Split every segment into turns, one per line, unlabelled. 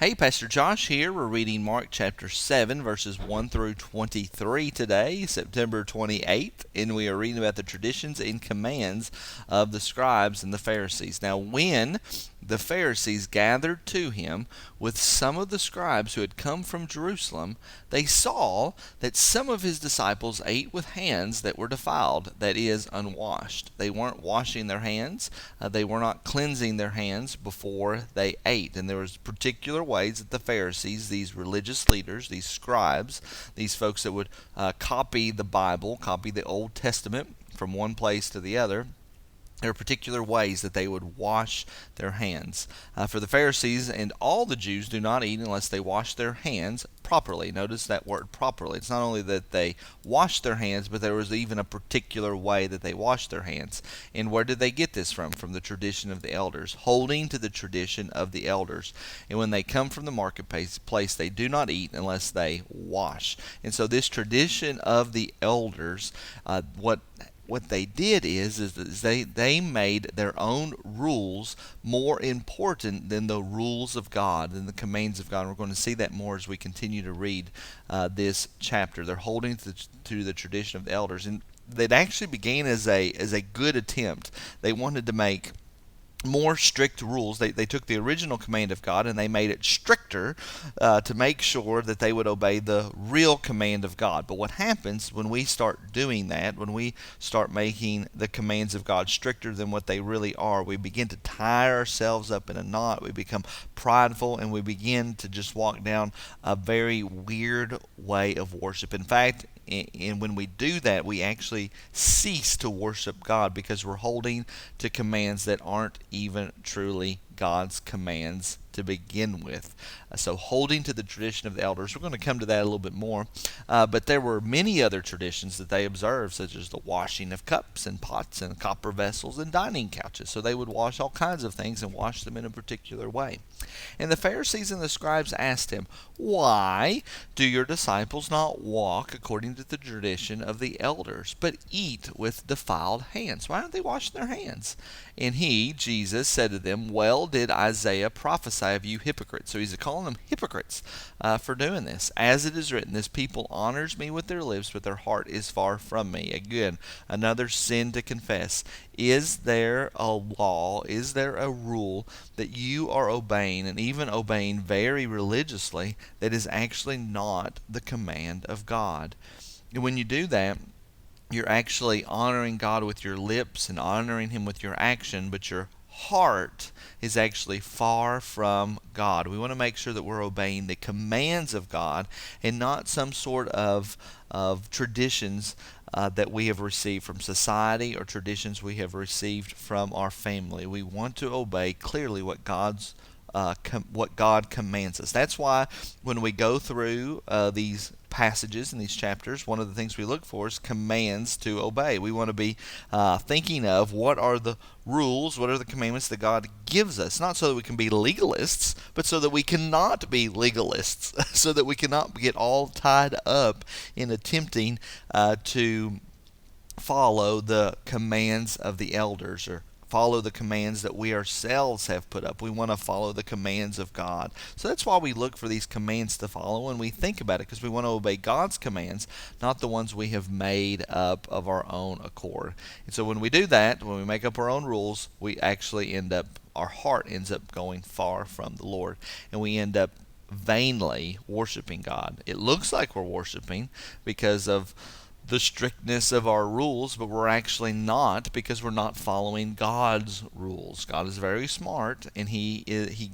Hey, Pastor Josh here. We're reading Mark chapter 7, verses 1 through 23 today, September 28th, and we are reading about the traditions and commands of the scribes and the Pharisees. Now, when the Pharisees gathered to him with some of the scribes who had come from Jerusalem, they saw that some of his disciples ate with hands that were defiled, that is, unwashed. They weren't washing their hands, they were not cleansing their hands before they ate. And there was particular ways that the Pharisees, these religious leaders, these scribes, these folks that would copy the Bible, copy the Old Testament from one place to the other, there are particular ways that they would wash their hands. For the Pharisees and all the Jews do not eat unless they wash their hands properly. Notice that word properly. It's not only that they wash their hands, but there was even a particular way that they washed their hands. And where did they get this from? From the tradition of the elders, holding to the tradition of the elders. And when they come from the marketplace, they do not eat unless they wash. And so this tradition of the elders, what they did is they made their own rules more important than the rules of God and the commands of God. And we're going to see that more as we continue to read this chapter. They're holding to the tradition of the elders, and that actually began as a good attempt. They wanted to make more strict rules. They took the original command of God and they made it stricter to make sure that they would obey the real command of God. But what happens when we start doing that, when we start making the commands of God stricter than what they really are, we begin to tie ourselves up in a knot. We become prideful and we begin to just walk down a very weird way of worship. In fact, and when we do that, we actually cease to worship God because we're holding to commands that aren't even truly God's commands to begin with. So holding to the tradition of the elders, we're going to come to that a little bit more, but there were many other traditions that they observed, such as the washing of cups and pots and copper vessels and dining couches. So they would wash all kinds of things and wash them in a particular way. And the Pharisees and the scribes asked him, "Why do your disciples not walk according to the tradition of the elders, but eat with defiled hands?" Why don't they wash their hands? And he, Jesus, said to them, "Well did Isaiah prophesy of you hypocrites." So he's calling them hypocrites for doing this. "As it is written, this people honors me with their lips, but their heart is far from me." Again, another sin to confess. Is there a law, is there a rule that you are obeying, and even obeying very religiously, that is actually not the command of God? And when you do that, you're actually honoring God with your lips and honoring Him with your action, but your heart is actually far from God. We want to make sure that we're obeying the commands of God and not some sort of traditions that we have received from society or traditions we have received from our family. We want to obey clearly what what God commands us. That's why when we go through these passages in these chapters, one of the things we look for is commands to obey. We want to be thinking of what are the rules, what are the commandments that God gives us, not so that we can be legalists, but so that we cannot be legalists, so that we cannot get all tied up in attempting to follow the commands of the elders or follow the commands that we ourselves have put up. We want to follow the commands of God. So that's why we look for these commands to follow and we think about it, because we want to obey God's commands, not the ones we have made up of our own accord. And so when we do that, when we make up our own rules, we actually our heart ends up going far from the Lord, and we end up vainly worshiping God. It looks like we're worshiping because of the strictness of our rules, but we're actually not, because we're not following God's rules. God is very smart, and He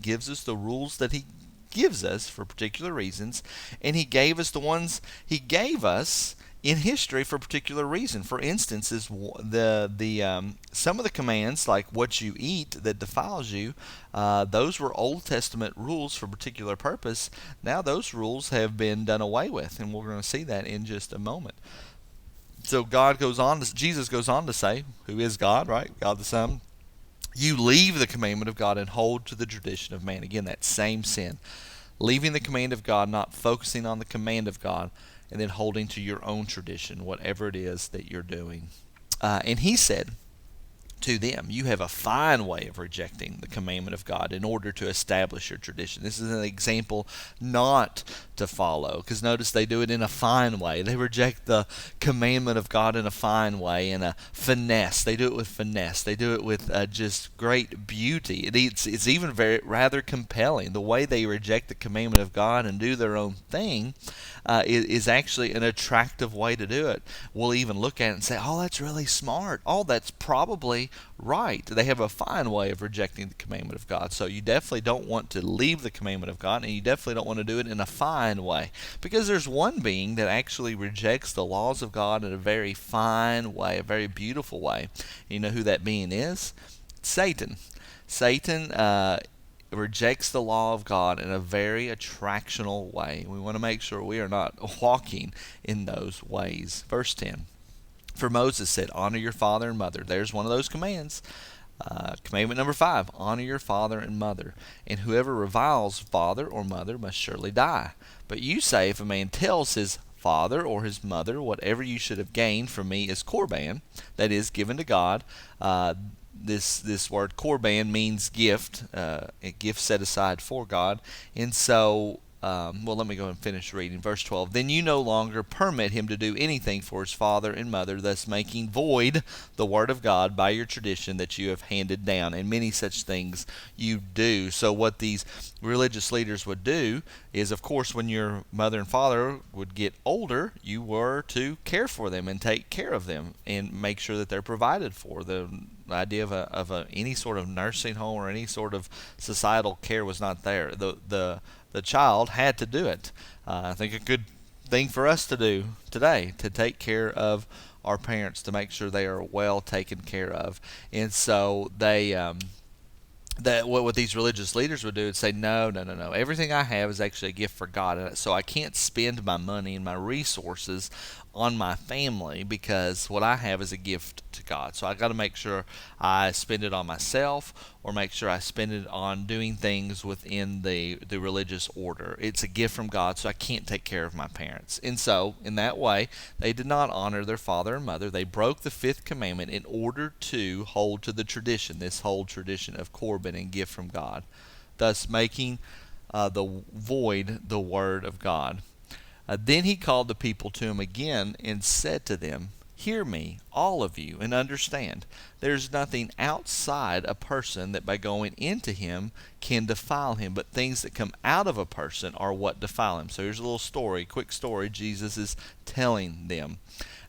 gives us the rules that He gives us for particular reasons, and He gave us the ones He gave us in history for a particular reason. For instance, is some of the commands, like what you eat that defiles you, those were Old Testament rules for a particular purpose. Now those rules have been done away with, and we're going to see that in just a moment. So Jesus goes on to say, who is God, right? God the Son. You leave the commandment of God and hold to the tradition of man. Again, that same sin. Leaving the command of God, not focusing on the command of God, and then holding to your own tradition, whatever it is that you're doing. And he said, to them. You have a fine way of rejecting the commandment of God in order to establish your tradition. This is an example not to follow, because notice they do it in a fine way. They reject the commandment of God in a fine way, in a finesse. They do it with finesse. They do it with just great beauty. It's even very rather compelling. The way they reject the commandment of God and do their own thing is actually an attractive way to do it. We'll even look at it and say, oh, that's really smart. Oh, that's probably right. They have a fine way of rejecting the commandment of God. So you definitely don't want to leave the commandment of God, and you definitely don't want to do it in a fine way. Because there's one being that actually rejects the laws of God in a very fine way, a very beautiful way. You know who that being is? Satan. Satan rejects the law of God in a very attractional way. We want to make sure we are not walking in those ways. Verse 10. For Moses said, honor your father and mother. There's one of those commands. Commandment number 5, honor your father and mother. And whoever reviles father or mother must surely die. But you say, if a man tells his father or his mother, whatever you should have gained from me is korban, that is, given to God. This word korban means gift, a gift set aside for God. And so let me go and finish reading. Verse 12. Then you no longer permit him to do anything for his father and mother, thus making void the word of God by your tradition that you have handed down. And many such things you do. So what these religious leaders would do is, of course, when your mother and father would get older, you were to care for them and take care of them and make sure that they're provided for. The idea of any sort of nursing home or any sort of societal care was not there. The child had to do it. I think a good thing for us to do today, to take care of our parents, to make sure they are well taken care of. And so what these religious leaders would do is say, no. Everything I have is actually a gift for God. So I can't spend my money and my resources on my family because what I have is a gift to God. So I got to make sure I spend it on myself, or make sure I spend it on doing things within the religious order. It's a gift from God, so I can't take care of my parents. And so, in that way, they did not honor their father and mother. They broke the 5th commandment in order to hold to the tradition, this whole tradition of Corban and gift from God, thus making the void the word of God. Then he called the people to him again and said to them, hear me, all of you, and understand. There's nothing outside a person that by going into him can defile him, but things that come out of a person are what defile him. So here's a little story, quick story Jesus is telling them.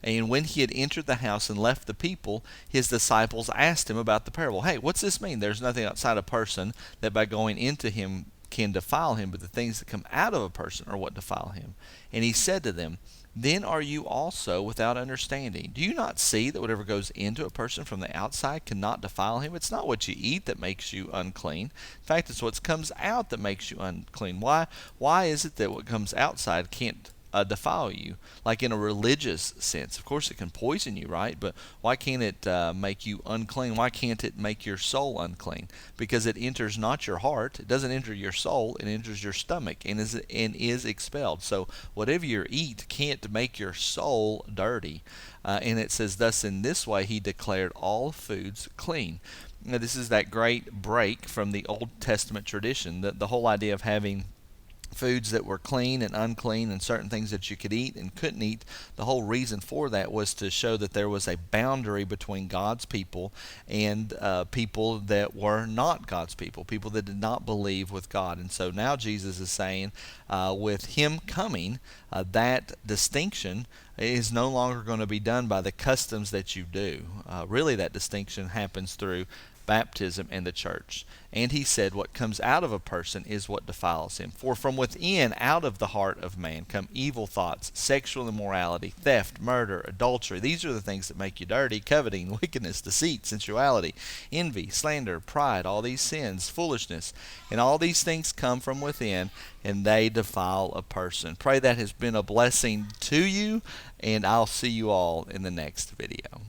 And when he had entered the house and left the people, his disciples asked him about the parable. Hey, what's this mean? There's nothing outside a person that by going into him can defile him, but the things that come out of a person are what defile him. And he said to them, then are you also without understanding? Do you not see that whatever goes into a person from the outside cannot defile him? It's not what you eat that makes you unclean. In fact, it's what comes out that makes you unclean. Why is it that what comes outside can't defile you? Like in a religious sense, of course it can poison you, right? But why can't it make you unclean? Why can't it make your soul unclean? Because it enters not your heart, it doesn't enter your soul, it enters your stomach and is expelled. So whatever you eat can't make your soul dirty. And it says, thus in this way he declared all foods clean. Now, this is that great break from the Old Testament tradition, the whole idea of having foods that were clean and unclean and certain things that you could eat and couldn't eat. The whole reason for that was to show that there was a boundary between God's people and people that were not God's people that did not believe with God. And so now Jesus is saying with him coming, that distinction is no longer going to be done by the customs that you do. Really that distinction happens through baptism and the church. And he said, what comes out of a person is what defiles him. For from within, out of the heart of man, come evil thoughts, sexual immorality, theft, murder, adultery. These are the things that make you dirty: coveting, wickedness, deceit, sensuality, envy, slander, pride, all these sins, foolishness. And all these things come from within, and they defile a person. Pray that has been a blessing to you, and I'll see you all in the next video.